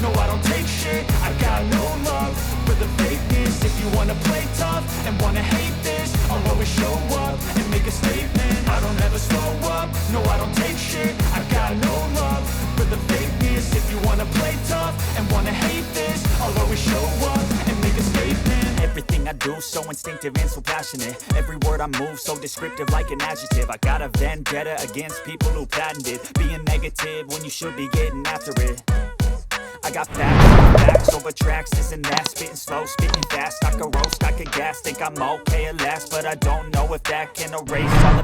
No, I don't take shit, I got no love for the fakeness. If you wanna play tough and wanna hate this, I'll always show up and make a statement. I don't ever slow up, no, I don't take shit, I got no love for the fakeness. If you wanna play tough and wanna hate this, I'll always show up and make a statement. Everything I do so instinctive and so passionate. Every word I move so descriptive like an adjective. I got a vendetta against people who patented being negative when you should be getting after it. I got facts over tracks, this and that. Spitting slow, spitting fast, I can roast, I can gas. Think I'm okay at last, but I don't know if that can erase all the